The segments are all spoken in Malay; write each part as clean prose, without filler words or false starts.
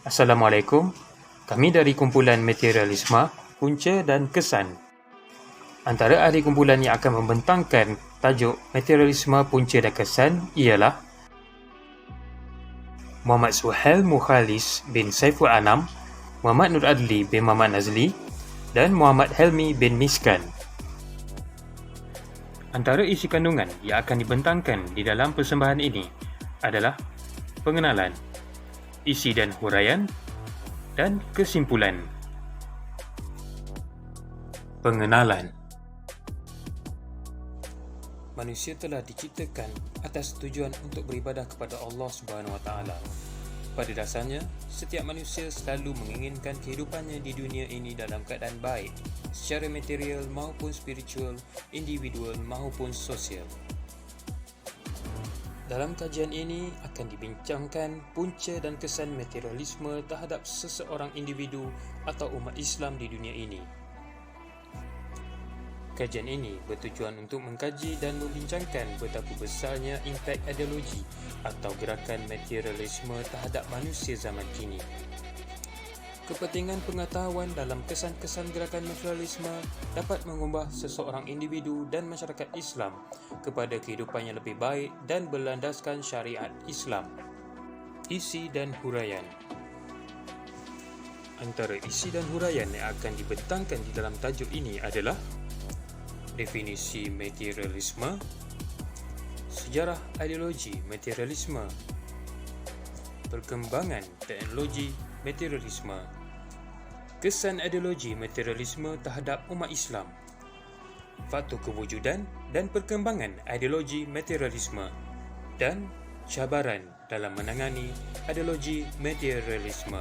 Assalamualaikum. Kami dari kumpulan Materialisme, Punca dan Kesan. Antara ahli kumpulan yang akan membentangkan tajuk Materialisme, Punca dan Kesan ialah Muhammad Suhail Mukhalis bin Saiful Anam, Muhammad Nur Adli bin Muhammad Nazli dan Muhammad Helmi bin Miskan. Antara isi kandungan yang akan dibentangkan di dalam persembahan ini adalah pengenalan, isi dan huraian, dan kesimpulan. Pengenalan. Manusia telah diciptakan atas tujuan untuk beribadah kepada Allah Subhanahu Wa Taala. Pada dasarnya, setiap manusia selalu menginginkan kehidupannya di dunia ini dalam keadaan baik, secara material maupun spiritual, individual maupun sosial. Dalam kajian ini akan dibincangkan punca dan kesan materialisme terhadap seseorang individu atau umat Islam di dunia ini. Kajian ini bertujuan untuk mengkaji dan membincangkan betapa besarnya impak ideologi atau gerakan materialisme terhadap manusia zaman kini. Kepentingan pengetahuan dalam kesan-kesan gerakan materialisme dapat mengubah seseorang individu dan masyarakat Islam kepada kehidupan yang lebih baik dan berlandaskan syariat Islam. Isi dan huraian. Antara isi dan huraian yang akan dibentangkan di dalam tajuk ini adalah definisi materialisme, sejarah ideologi materialisme, perkembangan teknologi materialisme, kesan ideologi materialisme terhadap umat Islam, faktor kewujudan dan perkembangan ideologi materialisme, dan cabaran dalam menangani ideologi materialisme.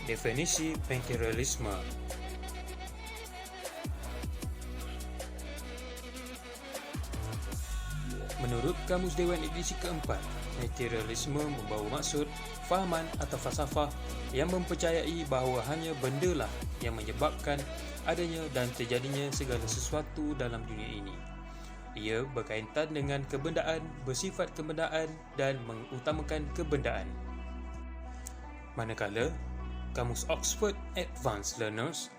Definisi materialisme. Menurut Kamus Dewan edisi keempat, materialisme membawa maksud, fahaman atau falsafah yang mempercayai bahawa hanya benda lah yang menyebabkan adanya dan terjadinya segala sesuatu dalam dunia ini. Ia berkaitan dengan kebendaan, bersifat kebendaan dan mengutamakan kebendaan. Manakala, Kamus Oxford Advanced Learners,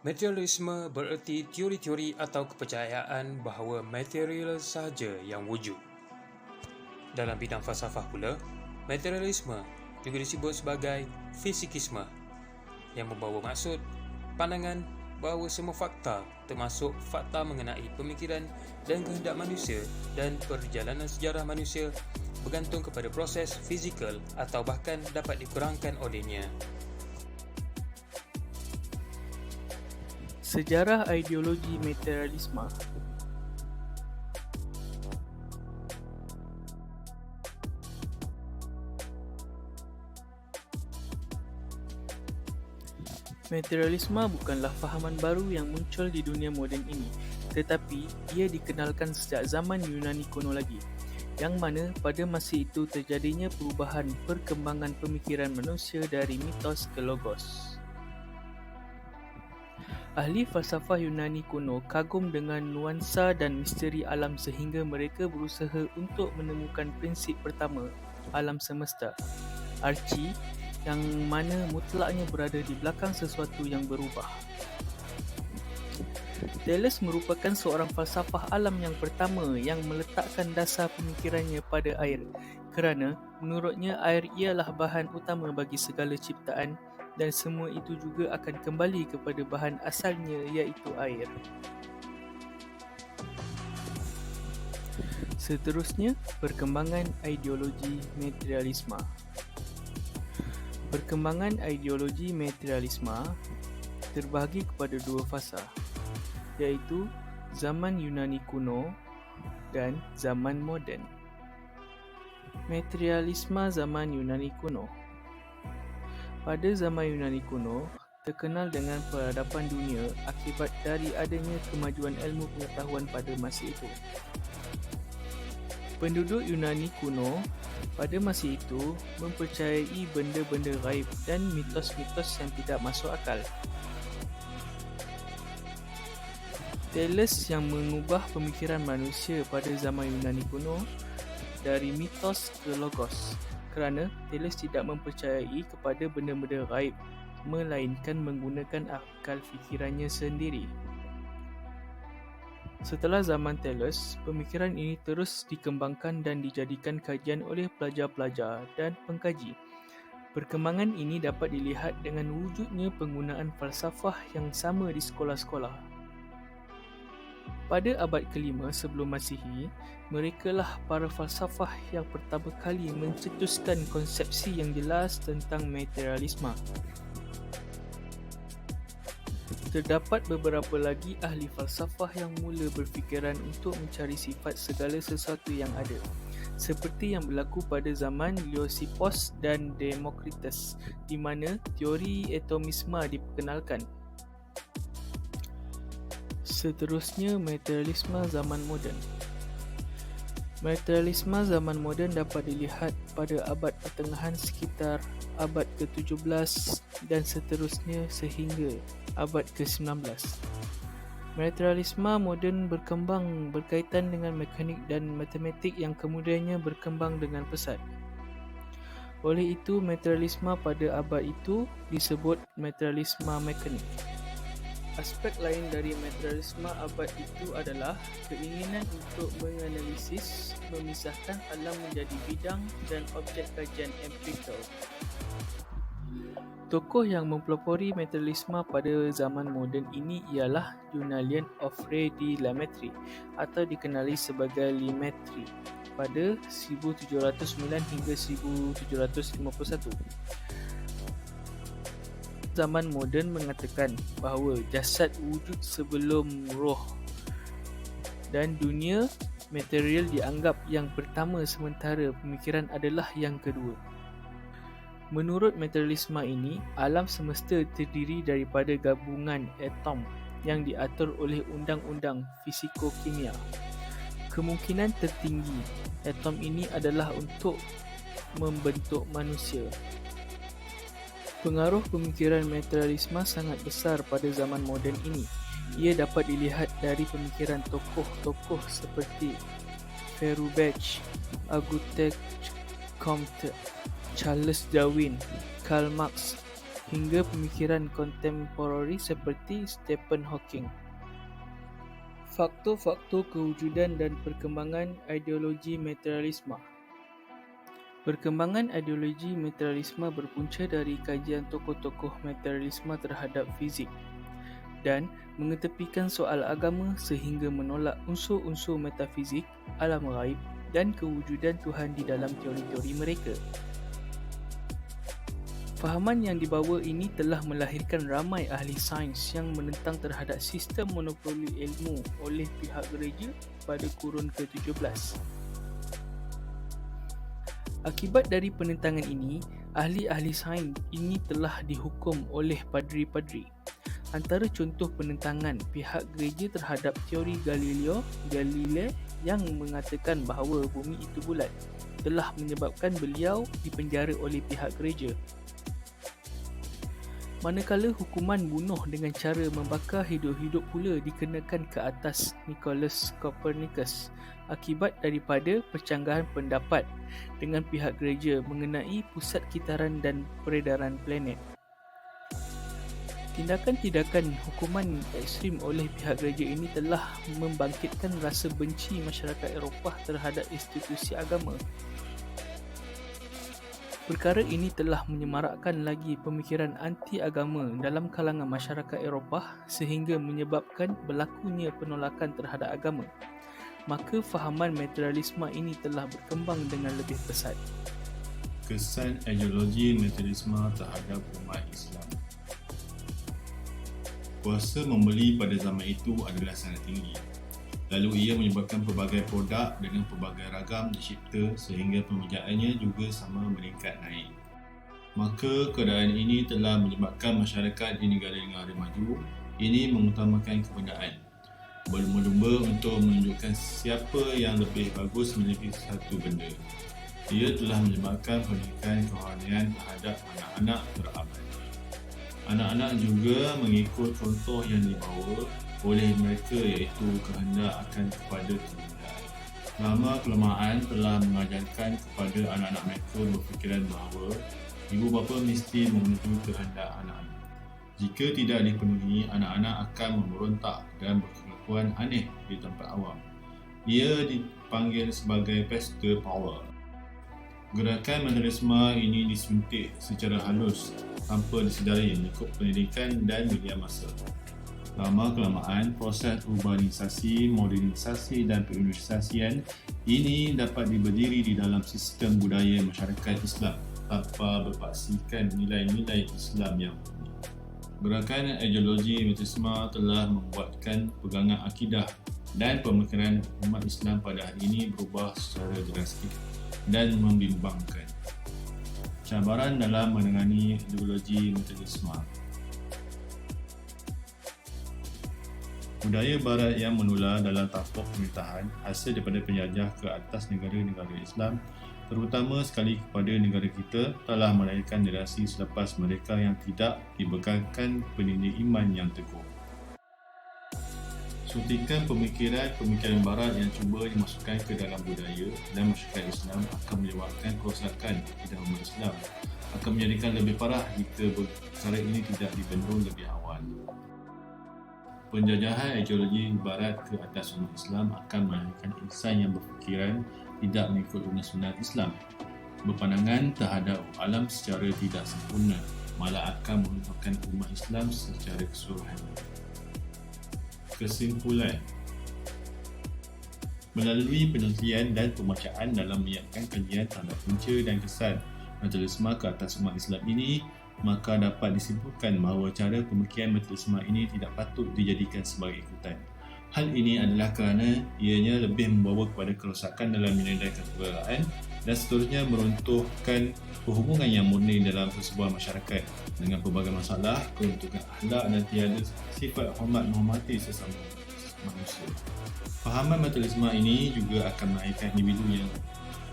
materialisme bererti teori-teori atau kepercayaan bahawa material sahaja yang wujud. Dalam bidang falsafah pula, materialisme juga disebut sebagai fisikisme yang membawa maksud pandangan bahawa semua fakta termasuk fakta mengenai pemikiran dan kehendak manusia dan perjalanan sejarah manusia bergantung kepada proses fizikal atau bahkan dapat dikurangkan olehnya. Sejarah ideologi materialisme. Materialisme bukanlah fahaman baru yang muncul di dunia moden ini, tetapi ia dikenalkan sejak zaman Yunani kuno lagi, yang mana pada masa itu terjadinya perubahan perkembangan pemikiran manusia dari mitos ke logos. Ahli falsafah Yunani kuno kagum dengan nuansa dan misteri alam sehingga mereka berusaha untuk menemukan prinsip pertama alam semesta, archi, yang mana mutlaknya berada di belakang sesuatu yang berubah. Thales merupakan seorang falsafah alam yang pertama yang meletakkan dasar pemikirannya pada air, kerana menurutnya air ialah bahan utama bagi segala ciptaan dan semua itu juga akan kembali kepada bahan asalnya iaitu air. Seterusnya, perkembangan ideologi materialisme. Perkembangan ideologi materialisme terbahagi kepada dua fasa, iaitu zaman Yunani kuno dan zaman moden. Materialisme zaman Yunani kuno. Pada zaman Yunani kuno, terkenal dengan peradaban dunia akibat dari adanya kemajuan ilmu pengetahuan pada masa itu. Penduduk Yunani kuno pada masa itu mempercayai benda-benda gaib dan mitos-mitos yang tidak masuk akal. Thales yang mengubah pemikiran manusia pada zaman Yunani kuno dari mitos ke logos, kerana Thales tidak mempercayai kepada benda-benda gaib, melainkan menggunakan akal fikirannya sendiri. Setelah zaman Thales, pemikiran ini terus dikembangkan dan dijadikan kajian oleh pelajar-pelajar dan pengkaji. Perkembangan ini dapat dilihat dengan wujudnya penggunaan falsafah yang sama di sekolah-sekolah. Pada abad ke-5 sebelum Masihi, merekalah para falsafah yang pertama kali mencetuskan konsepsi yang jelas tentang materialisme. Terdapat beberapa lagi ahli falsafah yang mula berfikiran untuk mencari sifat segala sesuatu yang ada, seperti yang berlaku pada zaman Leucippus dan Democritus, di mana teori atomisme diperkenalkan. Seterusnya, materialisme zaman moden. Materialisme zaman moden dapat dilihat pada abad pertengahan sekitar abad ke-17 dan seterusnya sehingga abad ke-19. Materialisme moden berkembang berkaitan dengan mekanik dan matematik yang kemudiannya berkembang dengan pesat. Oleh itu, materialisme pada abad itu disebut materialisme mekanik. Aspek lain dari materialisme abad itu adalah keinginan untuk menganalisis, memisahkan alam menjadi bidang dan objek kajian empirikal. Tokoh yang mempelopori materialisme pada zaman moden ini ialah Julian of Rey de Lamettrie atau dikenali sebagai Lemaitre pada 1709 hingga 1751. Zaman moden mengatakan bahawa jasad wujud sebelum roh dan dunia material dianggap yang pertama sementara pemikiran adalah yang kedua. Menurut materialisme ini, alam semesta terdiri daripada gabungan atom yang diatur oleh undang-undang fisikokimia. Kemungkinan tertinggi atom ini adalah untuk membentuk manusia. Pengaruh pemikiran materialisme sangat besar pada zaman moden ini. Ia dapat dilihat dari pemikiran tokoh-tokoh seperti Feuerbach, Auguste Comte, Charles Darwin, Karl Marx, hingga pemikiran kontemporari seperti Stephen Hawking. Faktor-faktor kewujudan dan perkembangan ideologi materialisme. Perkembangan ideologi materialisme berpunca dari kajian tokoh-tokoh materialisme terhadap fizik dan mengetepikan soal agama sehingga menolak unsur-unsur metafizik, alam ghaib dan kewujudan Tuhan di dalam teori-teori mereka. Fahaman yang dibawa ini telah melahirkan ramai ahli sains yang menentang terhadap sistem monopoli ilmu oleh pihak gereja pada kurun ke-17. Akibat dari penentangan ini, ahli-ahli sains ini telah dihukum oleh padri-padri. Antara contoh penentangan pihak gereja terhadap teori Galileo Galilei yang mengatakan bahawa bumi itu bulat telah menyebabkan beliau dipenjara oleh pihak gereja. Manakala hukuman bunuh dengan cara membakar hidup-hidup pula dikenakan ke atas Nicolaus Copernicus akibat daripada percanggahan pendapat dengan pihak gereja mengenai pusat kitaran dan peredaran planet. Tindakan-tindakan hukuman ekstrim oleh pihak gereja ini telah membangkitkan rasa benci masyarakat Eropah terhadap institusi agama. Perkara ini telah menyemarakkan lagi pemikiran anti-agama dalam kalangan masyarakat Eropah sehingga menyebabkan berlakunya penolakan terhadap agama. Maka fahaman materialisme ini telah berkembang dengan lebih pesat. Kesan ideologi materialisme terhadap umat Islam. Kuasa membeli pada zaman itu adalah sangat tinggi. Lalu ia menyebabkan pelbagai produk dengan pelbagai ragam dicipta sehingga pemijaannya juga sama meningkat naik. Maka keadaan ini telah menyebabkan masyarakat di negara-negara maju ini mengutamakan kebendaan, berlumba-lumba untuk menunjukkan siapa yang lebih bagus memiliki satu benda. Ia telah menyebabkan pendidikan kerohanian terhadap anak-anak terabad. Anak-anak juga mengikut contoh yang dibawa oleh mereka iaitu kehendak akan kepada kebendaan. Kelama-kelamaan telah mengajarkan kepada anak-anak mereka berfikiran bahawa ibu bapa mesti memenuhi kehendak anak-anak. Jika tidak dipenuhi, anak-anak akan memberontak dan berkelakuan aneh di tempat awam. Ia dipanggil sebagai pesta power. Gerakan materialisme ini disuntik secara halus tanpa disedari mengikut pendidikan dan media massa. Lama-kelamaan, proses urbanisasi, modernisasi dan perindustrialisasian ini dapat diberdiri di dalam sistem budaya masyarakat Islam tanpa berpaksikan nilai-nilai Islam yang murni. Gerakan ideologi materialisme telah membuatkan pegangan akidah dan pemikiran umat Islam pada hari ini berubah secara drastik dan membimbangkan. Cabaran dalam menangani ideologi materialisme. Budaya Barat yang menular dalam tampuk pemerintahan hasil daripada penjajah ke atas negara-negara Islam, terutama sekali kepada negara kita, telah melahirkan generasi selepas mereka yang tidak dibekalkan pendidik iman yang teguh. Suntikan pemikiran Barat yang cuba dimasukkan ke dalam budaya dan masyarakat Islam akan menyebabkan kerosakan di dalam umat Islam, akan menjadikan lebih parah jika perkara ini tidak dibendung lebih awal. Penjajahan ideologi Barat ke atas umat Islam akan melahirkan insan yang berfikiran tidak mengikut sunat Islam, berpandangan terhadap alam secara tidak sempurna, malah akan meruntuhkan umat Islam secara keseluruhan. Kesimpulan, melalui penelitian dan pembacaan dalam menyiapkan kajian terhadap punca dan kesan materialisme ke atas umat Islam ini, maka dapat disimpulkan bahawa cara pemikiran materialisme ini tidak patut dijadikan sebagai ikutan. Hal ini adalah kerana ianya lebih membawa kepada kerosakan dalam nilai kenegaraan dan seterusnya meruntuhkan perhubungan yang murni dalam sebuah masyarakat dengan pelbagai masalah, peruntukan akhlak dan tiada sifat hormat menghormati sesama manusia. Fahaman materialisme ini juga akan melahirkan individu yang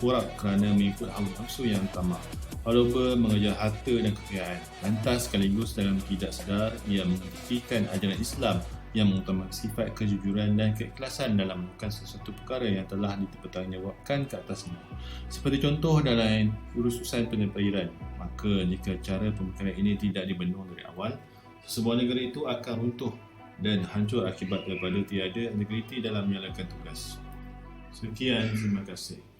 kurang kerana mengikut hawa nafsu yang tamak, walaupun mengejar harta dan kekayaan. Lantas sekaligus dalam tidak sedar, ia menghentikan ajaran Islam yang mengutamakan sifat kejujuran dan keikhlasan dalam melakukan sesuatu perkara yang telah dipertanggungjawabkan ke atasnya. Seperti contoh dalam urusan pentadbiran, maka jika cara pemikiran ini tidak dibendung dari awal, sebuah negara itu akan runtuh dan hancur akibat daripada tiada integriti dalam menjalankan tugas. Sekian, terima kasih.